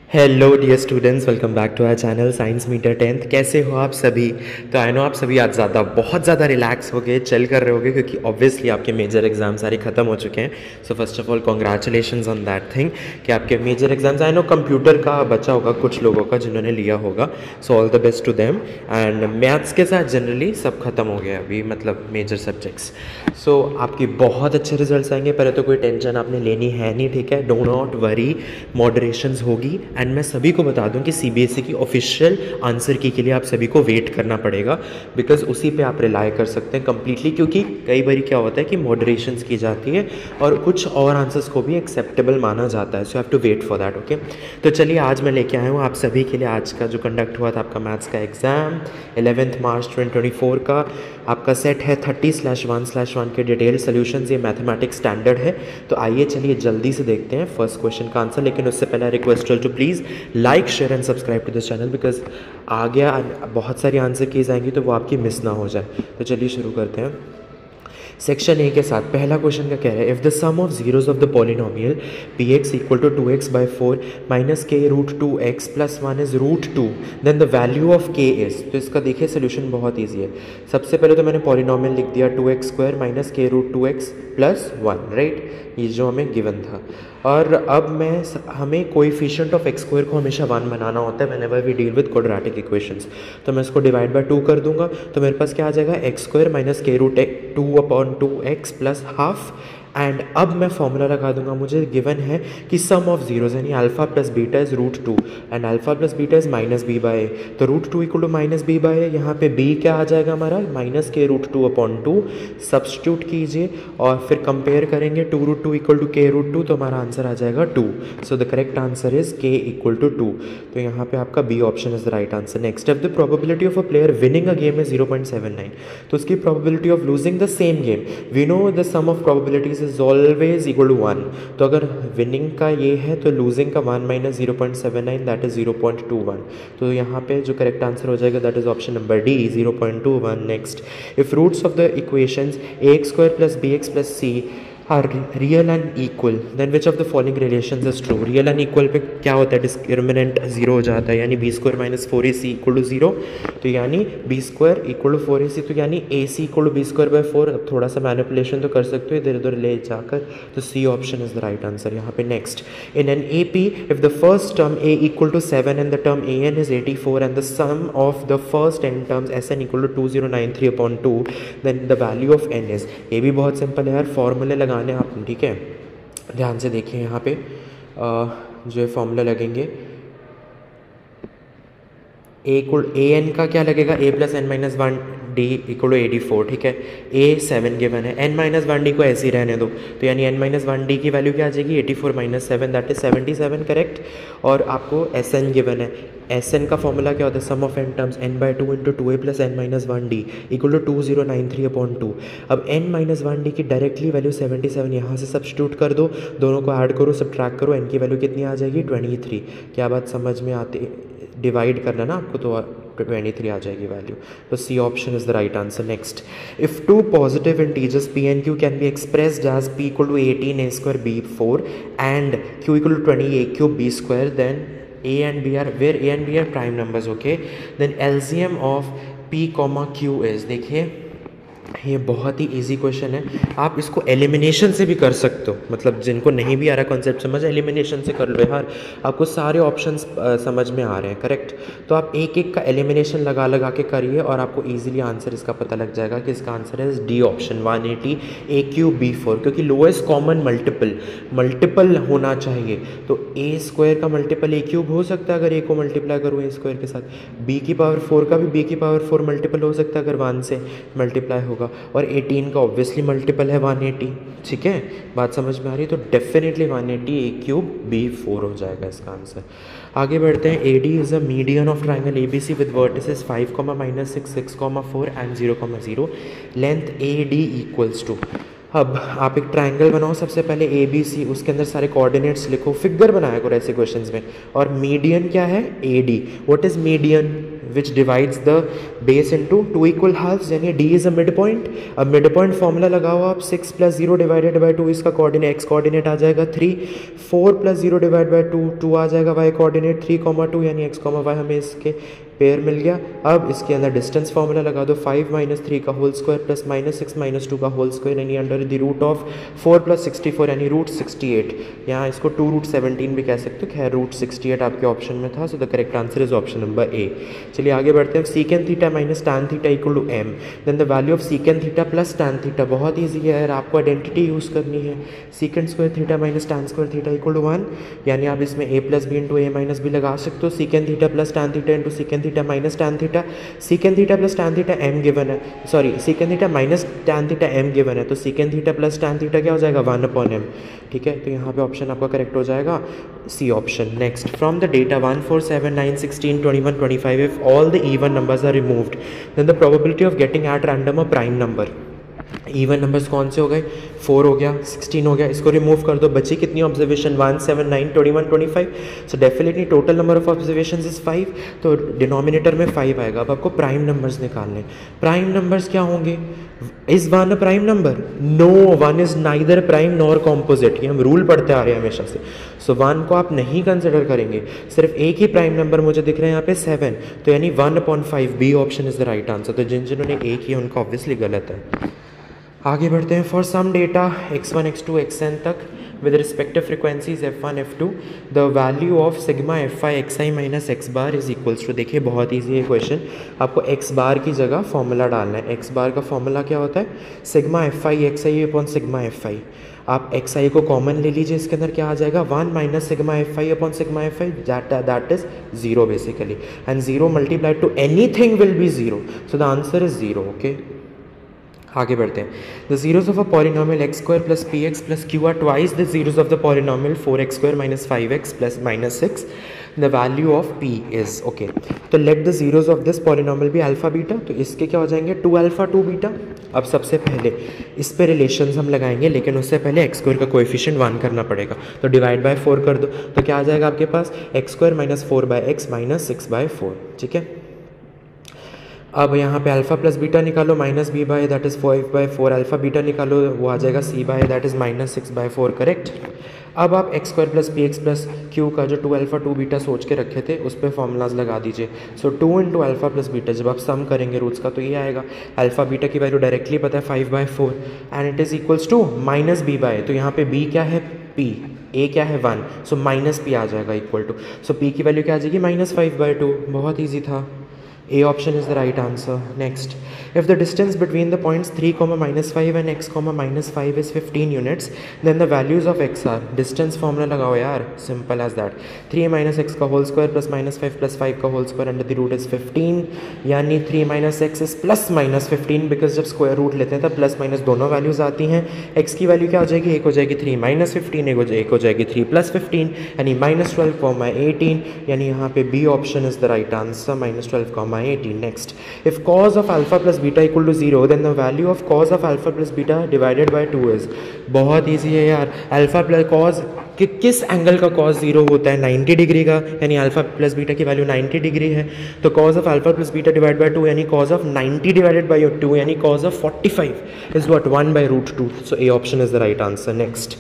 Hello dear students, welcome back to our channel science meter 10th। कैसे हो आप सभी? तो आई नो आप सभी आज बहुत ज़्यादा रिलैक्स हो गए, चिल कर रहे होगे क्योंकि ऑब्वियसली आपके मेजर एग्जाम सारे खत्म हो चुके हैं। So first of all congratulations on that thing कि आपके major exams, I know computer का बचा होगा कुछ लोगों का जिन्होंने लिया होगा, so all the best to them. And maths के साथ जनरली सब खत्म हो गया अभी, मतलब मेजर सब्जेक्ट्स। सो आपकी बहुत अच्छे रिजल्ट्स आएंगे। पहले तो कोई टेंशन आपने लेनी है नहीं, ठीक है? डो नॉट वरी, मॉडरेशंस होगी। एंड मैं सभी को बता दूं कि सीबीएसई की ऑफिशियल आंसर की के लिए आप सभी को वेट करना पड़ेगा, बिकॉज उसी पे आप रिलाई कर सकते हैं कम्प्लीटली। क्योंकि कई बार क्या होता है कि मॉडरेशंस की जाती है और कुछ और आंसर्स को भी एक्सेप्टेबल माना जाता है, so have to wait for that. Okay, तो चलिए आज मैं लेके आया हूँ आप सभी के लिए आज का जो कंडक्ट हुआ था आपका मैथ्स का एग्जाम 11 मार्च 2024 का। आपका सेट है 30/1/1 के डिटेल सोल्यूशंस। ये मैथमेटिक्स स्टैंडर्ड है। तो आइए चलिए जल्दी से देखते हैं फर्स्ट क्वेश्चन का आंसर। लेकिन उससे पहले request to please like share and subscribe to this channel, because आगे बहुत सारी आंसर कीज आएंगी तो वो आपकी मिस ना हो जाए। तो चलिए शुरू करते हैं सेक्शन ए के साथ। पहला क्वेश्चन का कह रहा है, if the sum of zeros of the polynomial P X equal to 2x/4 minus K root 2x plus 1 is root 2, then the value of K is. तो इसका देखिए सोल्यूशन बहुत ईजी है। सबसे पहले तो मैंने पॉलिनोमियल लिख दिया 2x² minus K root 2x plus 1, right? ये जो हमें गिवन था। और अब हमें कोएफिशिएंट ऑफ x² को हमेशा 1 बनाना होता है whenever we deal with quadratic equations. तो मैं इसको डिवाइड बाय 2 कर दूंगा, तो मेरे पास क्या आ जाएगा, x² minus K root 2/2x plus half. And अब मैं फॉर्मूला लगा दूंगा। मुझे गिवन है कि सम ऑफ जीरोज यानी alpha plus beta is root 2 and alpha plus beta is minus B by A. तो root 2 equal to minus B by A. यहाँ पे बी क्या आ जाएगा हमारा, माइनस के रूट 2/2। सब्स्टिट्यूट कीजिए और फिर कंपेयर करेंगे 2 root 2 equal to K root 2, तो हमारा आंसर आ जाएगा 2। So the correct answer is K equal to 2। तो यहाँ पे आपका B option is the right answer. Next, if the probability of a player winning a game is 0.79, तो उसकी probability of losing the same game, we know the sum of probabilities is always equal to 1। तो अगर winning का ये है तो losing का 1 minus 0.79 that is 0.21। तो यहाँ पे जो करेक्ट आंसर हो जाएगा that is option number D, 0.21। Next, if roots of the equations ax² plus bx plus c are real and equal, then which of the following relations is true. Real and equal पे क्या होता है, discriminant 0 हो जाता है, यानी b² minus 4ac equal to 0। तो यानी b² इक्वल टू 4ac, तो यानी ac इक्वल टू b²/4। अब थोड़ा सा मैनिपुलेशन तो कर सकते हो इधर उधर ले जाकर। तो C option is the right answer यहाँ पे। Next, in an A P if the first term a equal to 7 and the term an is 84 and the sum of the first n terms sn equal to 2093/2, then the value of n is. ये भी बहुत simple है यार, फॉर्मूले लगाने आपने, ठीक है? ध्यान से देखिए यहाँ पे जो फॉर्मूला लगेंगे, ए एन का क्या लगेगा, a plus N minus 1 D equal to 84, ठीक है? ए 7 गिवन है, एन माइनस 1 डी को ऐसे ही रहने दो, तो यानी एन माइनस 1 डी की वैल्यू क्या आ जाएगी, 84 माइनस 7 दैट इज 77, करेक्ट? और आपको एस एन गिवन है। एस एन का फॉर्मूला क्या होता है, sum of N terms n/2 into 2a plus N minus 1 D equal to 2093/2। अब n माइनस 1 डी की डायरेक्टली वैल्यू 77, यहाँ से सब्स्टिट्यूट कर दो, दोनों को ऐड करो, सब्ट्रैक्ट करो, n की वैल्यू कितनी आ जाएगी, 23। क्या बात समझ में आती, डिवाइड करना ना आपको, तो 23 आ जाएगी वैल्यू। तो C option is the right answer. Next, if two positive integers p and q can be expressed as p equal to 18a² b4 and q equal to 20a³ b², then a and b are where a and b are prime numbers, okay? Then LCM of p, q is, देखिए ये बहुत ही easy question है। आप इसको elimination से भी कर सकते हो, मतलब जिनको नहीं भी आ रहा कॉन्सेप्ट समझ, एलिमिनेशन से कर लो यार, आपको सारे ऑप्शंस समझ में आ रहे हैं, करेक्ट? तो आप एक एक का एलिमिनेशन लगा लगा के करिए और आपको इजीली आंसर इसका पता लग जाएगा कि इसका आंसर है डी ऑप्शन 180 a³ b4, क्योंकि लोएस्ट कॉमन मल्टीपल होना चाहिए। तो a² का मल्टीपल a³ हो सकता है अगर a को मल्टीप्लाई करूँ a² के साथ, b की पावर 4 का भी b की पावर 4 मल्टीपल हो सकता है अगर 1 से मल्टीप्लाई होगा, और 18 का ऑब्वियसली मल्टीपल है 180, ठीक है? बात समझ में आ रही है? तो डेफिनेटली 180 a³ b4 हो जाएगा इसका आंसर। आगे बढ़ते हैं। AD is a median of triangle ABC with vertices 5, -6, 6, 4 and 0, 0, length AD equals to. अब आप एक ट्राइंगल बनाओ, सबसे पहले ABC, उसके अंदर सारे कोऑर्डिनेट्स लिखो, फिगर बनाया करो ऐसे क्वेश्चंस में। और मीडियन क्या है, AD। What is median, which divides the base into 2 equal halves, यानी D is a mid point. अब मिड पॉइंट फॉर्मूला लगाओ आप, 6 + 0 डिवाइडेड बाई 2, इसका कोऑर्डिनेट एक्स कोऑर्डिनेट आ जाएगा 3, 4 + 0 डिवाइड बाई 2, 2 आ जाएगा वाई कोऑर्डिनेट 3, 2 यानी एक्स वाई हमें इसके पेयर मिल गया। अब इसके अंदर डिस्टेंस फार्मूला लगा दो, 5 - 3 का होल स्क्वायर प्लस -6 - 2 का होल स्क्वायर यानी अंडर द रूट ऑफ 4 + 64 यानी √68। यहाँ इसको 2√17 भी कह सकते हो, खैर √68 आपके ऑप्शन में था, so the correct answer is option number A. चलिए आगे बढ़ते हैं। Secant theta minus tan theta equal to m, then the value of secant theta plus tan theta. बहुत ईजी है यार, आपको आइडेंटिटी यूज़ करनी है। Secant square theta minus tan square theta equal to 1, यानी आप इसमें a + b × a - b लगा सकते हो। Secant theta plus tan theta into secant theta minus tan theta, secant theta plus tan theta m given है, sorry secant theta minus tan theta m given है, तो secant theta plus tan theta क्या हो जाएगा 1/m। ठीक है, तो यहाँ पे ऑप्शन आपका करेक्ट हो जाएगा C option. Next, from the data 1, 4, 7, 9, 16, 21, 25 if all the even numbers are removed then the probability of getting at random a prime number. Even numbers कौन से हो गए, 4 हो गया, 16 हो गया, इसको रिमूव कर दो, बची कितनी observation 1, 7, 9, 21, 25। So definitely total number of observation is 5, तो डिनोमिनेटर में 5 आएगा। अब आपको प्राइम नंबर्स निकालने, प्राइम नंबर्स क्या होंगे, is 1 a prime number? No, 1 is neither prime nor composite, ये हम रूल पढ़ते आ रहे हैं हमेशा से। सो 1 को आप नहीं कंसिडर करेंगे, सिर्फ एक ही प्राइम नंबर मुझे दिख रहे हैं यहाँ पे 7, तो यानी 1/5, B option is the right answer. तो जिन्होंने एक ही उनका ऑब्वियसली गलत है। आगे बढ़ते हैं। For some data x1, x2, xn तक with respective frequencies f1, f2 the value of sigma fi xi minus x bar is equals to, देखिए बहुत ईजी है क्वेश्चन, आपको x बार की जगह फॉर्मूला डालना है। x बार का फॉर्मूला क्या होता है, sigma fi xi upon sigma fi। आप xi को कॉमन ले लीजिए, इसके अंदर क्या आ जाएगा 1 minus sigma fi upon sigma fi, that is 0 basically, and 0 multiplied to anything will be 0, so the answer is 0। Okay, आगे बढ़ते हैं। The zeros of a polynomial x square plus P x plus Q are twice the zeros of the polynomial 4x square minus 5x plus minus 6, the value of p is okay. तो let the zeros of this polynomial be alpha beta, तो इसके क्या हो जाएंगे 2 alpha 2 beta. अब सबसे पहले इस पे रिलेशंस हम लगाएंगे, लेकिन उससे पहले एक्स स्क्वायर का कोएफिशिएंट 1 करना पड़ेगा, तो डिवाइड बाय 4 कर दो, तो क्या आ जाएगा आपके पास x square minus 4/x minus 6/4। ठीक है, अब यहाँ पे अल्फा प्लस बीटा निकालो, minus b by that is 5/4, alpha beta निकालो, वो आ जाएगा c by that is minus 6/4, correct. अब आप x square plus P x plus q का जो 2 अल्फा 2 बीटा सोच के रखे थे उस पर फॉर्मूलाज लगा दीजिए। सो 2 × अल्फा प्लस बीटा, जब आप सम करेंगे रूट्स का तो ये आएगा, अल्फा बीटा की वैल्यू डायरेक्टली पता है 5/4 and it is equals to minus b by, तो यहाँ पे b क्या है p, a क्या है 1, सो माइनस p आ जाएगा इक्वल टू, सो p की वैल्यू क्या आ जाएगी -5/2। बहुत ईजी था, A option is the right answer. Next, if the distance between the points 3, -5 and x, -5 is 15 units, then the values of x are, distance formula लगाओ यार, simple as that, 3 - x का whole square plus -5 plus 5 का whole square under the root is 15, यानी 3 - x is plus -15, because जब square root लेते हैं तब plus minus दोनों वैल्यूज आती हैं। x की वैल्यू क्या हो जाएगी, एक हो जाएगी 3 - 15, एक हो जाएगी 3 + 15, यानी -12, 18, यानी यहाँ पे B option is the right answer, -12, 18. Next, if cos of alpha plus beta equal to 0, then the value of cos of alpha plus beta divided by 2 is, बहुत ईजी है यार, अल्फा प्लस कॉस किस angle का cos 0 होता है, 90 degree का, यानी alpha plus beta की वैल्यू 90 डिग्री है, तो cos of alpha plus beta divide by 2 यानी cos ऑफ 90 डिवाइडेड बाय 2 यानी cos of 45 is what 1/√2, so A option is the right answer. Next,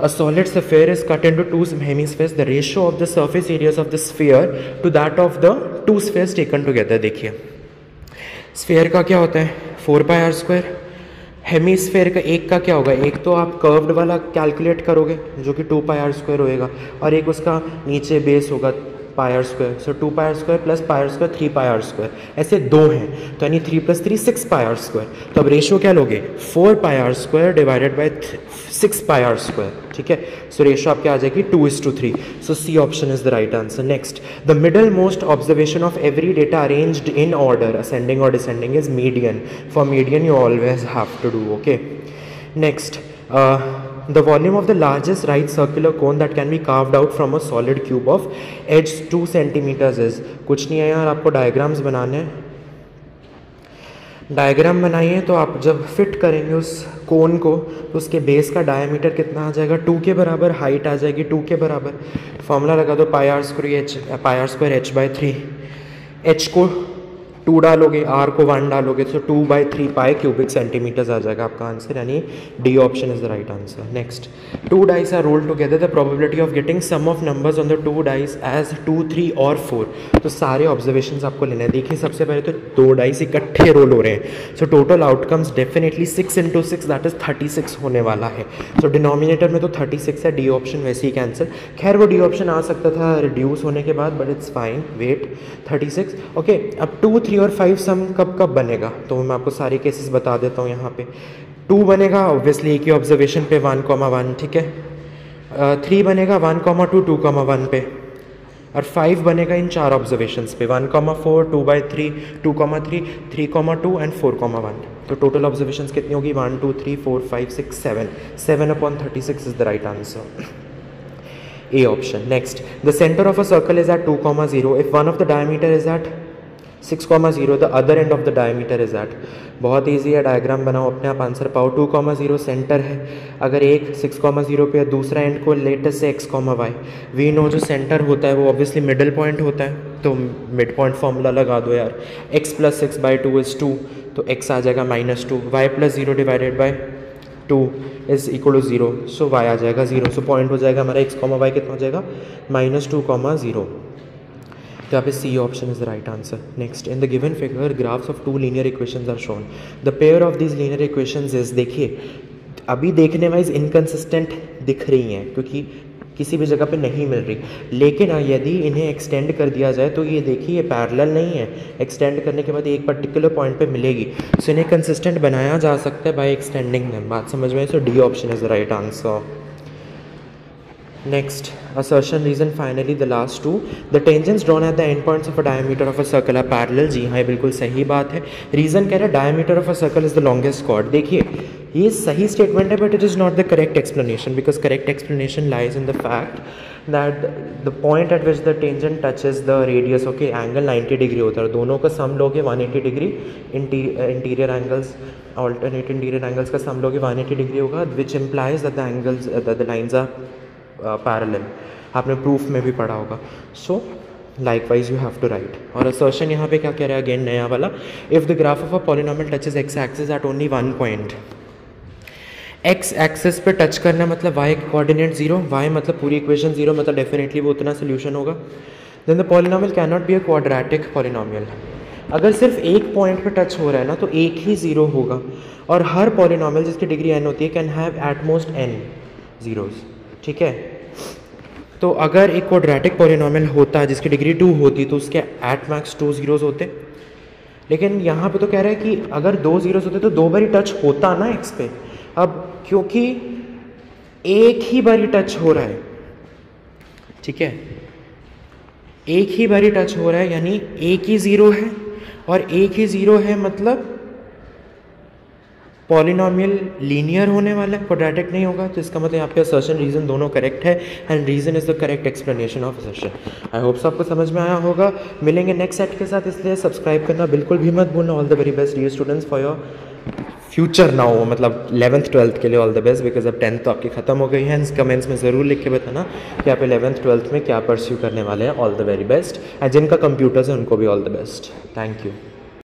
a solid sphere is cut into 2 hemispheres, the ratio of the surface areas of the sphere to that of the 2 spheres taken together। देखिए sphere का क्या होता है 4πr², hemisphere का एक का क्या होगा, एक तो आप कर्व्ड वाला कैलकुलेट करोगे जो कि 2πr² होएगा, और एक उसका नीचे बेस होगा πr², सो 2πr² प्लस πr², 3πr², ऐसे दो हैं, तो यानी 3 + 3 6πr², तो अब रेशियो क्या लोगे 4πr² डिवाइडेड बाय 6πr²। ठीक है, सो रेशियो आपके आ जाएगी 2:3, so C option is the right answer. Next, the middle most observation of every data arranged in order ascending और descending is median. For median you always have to do, okay. Next, the volume of the largest right circular cone that can be carved out from a solid cube of edge 2 centimeters is, कुछ नहीं है यार, आपको diagrams बनाने हैं, diagram बनाइए, तो आप जब फिट करेंगे उस कोन को तो उसके बेस का डायमीटर कितना आ जाएगा 2 के बराबर, हाइट आ जाएगी 2 के बराबर, फॉर्मूला लगा दो πr² h/3, एच को 2 डालोगे, आर को 1 डालोगे, तो 2/3 पाई क्यूबिक सेंटीमीटर्स आ जाएगा आपका आंसर, यानी D option is the right answer. Next, 2 dice are rolled together, the probability of getting sum of numbers on the 2 dice as 2, 3 और 4। तो सारे ऑब्जर्वेशंस आपको लेने हैं। देखिए सबसे पहले तो 2 डाइस इकट्ठे रोल हो रहे हैं, so total outcomes definitely 6 × 6 that is 36 होने वाला है। सो डिनोमिनेटर में तो 36 है, डी ऑप्शन वैसे ही कैंसिल। खैर वो डी ऑप्शन आ सकता था रिड्यूस होने के बाद, but it's fine, wait 36। Okay, अब 2, 3 और 5 सम कब कब बनेगा, तो मैं आपको सारे केसेस बता देता हूँ। यहाँ पे 2 बनेगा ऑब्वियसली एक ही ऑब्जर्वेशन पे 1,1, ठीक है। 3 बनेगा 1,2, 2,1 पे, और 5 बनेगा इन 4 ऑब्जर्वेशंस पे 1,4, 2/3, 2,3, 3,2 एंड 4,1। तो टोटल ऑब्जर्वेशंस कितनी होगी, 1, 2, 3, 4, 5, 6, 7, 7/36 is the right answer, A option. Next, the center of a circle is at 2,0. If one of the diameter is at 6,0, the other end of the diameter is at, बहुत easy है, diagram बनाओ अपने आप answer पाओ। 2,0 centre है, अगर एक 6,0 पे दूसरा एंड को लेटेस्ट से x, y, वी नो जो सेंटर होता है वो ऑब्वियसली मिडल पॉइंट होता है, तो मिड पॉइंट फॉर्मूला लगा दो यार। x + 6/2 इज 2, तो x आ जाएगा -2, y + 0 divided by 2 is equal to 0, so y आ जाएगा 0, सो पॉइंट हो जाएगा हमारा x, y कितना हो जाएगा -2,0। तो यहाँ पे C option is the right answer. Next, in the given figure graphs of 2 linear equations are shown, the pair of these linear equations is, देखिए अभी देखने वाइज इनकन्सिस्टेंट दिख रही हैं क्योंकि किसी भी जगह पे नहीं मिल रही, लेकिन यदि इन्हें एक्सटेंड कर दिया जाए तो ये देखिए ये पैरेलल नहीं है, एक्सटेंड करने के बाद एक पर्टिकुलर पॉइंट पे मिलेगी, सो इन्हें कंसिस्टेंट बनाया जा सकता है बाय एक्सटेंडिंग देम। बात समझ में, so D option is the right answer. Next, assertion reason finally the last two, the tangents drawn at the end points of a diameter of a circle are parallel। जी हाँ, ये बिल्कुल सही बात है। Reason कह रहा है diameter of a circle is the longest chord। देखिए ये सही स्टेटमेंट है, but it is not the correct explanation, because correct explanation lies in the fact that the point at which the tangent touches the radius, okay, angle 90 degree होता है, दोनों का सम लोगे 180 degree, interior angles alternate interior angles का सम लोगे 180 degree होगा, which implies that the angles the lines are parallel. आपने proof में भी पढ़ा होगा। So likewise you have to right. और असर्शन यहाँ पे क्या कह रहा है, अगेन नया वाला, if the graph of a polynomial touches x axis at only 1 point, x axis पे टच करना मतलब वाई कोऑर्डिनेट 0, वाई मतलब पूरी इक्वेशन 0, मतलब डेफिनेटली वो उतना सोल्यूशन होगा। Then the polynomial can not be a quadratic polynomial. अगर सिर्फ एक पॉइंट पे टच हो रहा है ना तो एक ही 0 होगा, और हर पॉलिनोमियल जिसकी डिग्री n होती है can have at most n zeros, ठीक है। तो अगर एक क्वाड्रेटिक पॉलिनोमियल होता है जिसकी डिग्री 2 होती तो उसके एट मैक्स 2 जीरोज़ होते, लेकिन यहाँ पे तो कह रहा है कि अगर 2 जीरोज़ होते तो 2 बारी टच होता ना एक्स पे। अब क्योंकि एक ही बारी टच हो रहा है, ठीक है, एक ही बारी टच हो रहा है यानी एक ही 0 है, और एक ही 0 है मतलब पॉलिनोमियल लीनियर होने वाला है, क्वाड्रेटिक नहीं होगा। तो इसका मतलब यहाँ पे असर्शन रीज़न दोनों करेक्ट है, and reason is the correct explanation of assertion. I hope आपको समझ में आया होगा। मिलेंगे नेक्स्ट सेट के साथ, इसलिए सब्सक्राइब करना बिल्कुल भी मत भूलना। All the very best dear students for your future now, मतलब 11th 12th के लिए ऑल द बेस्ट, बिकॉज अब 10th तो आपकी खत्म हो गई है। कमेंट्स में ज़रूर लिख के बताना कि आप 11th 12th में क्या परस्यू करने वाले हैं। All the very best, and जिनका कंप्यूटर्स है उनको भी all the best. Thank you.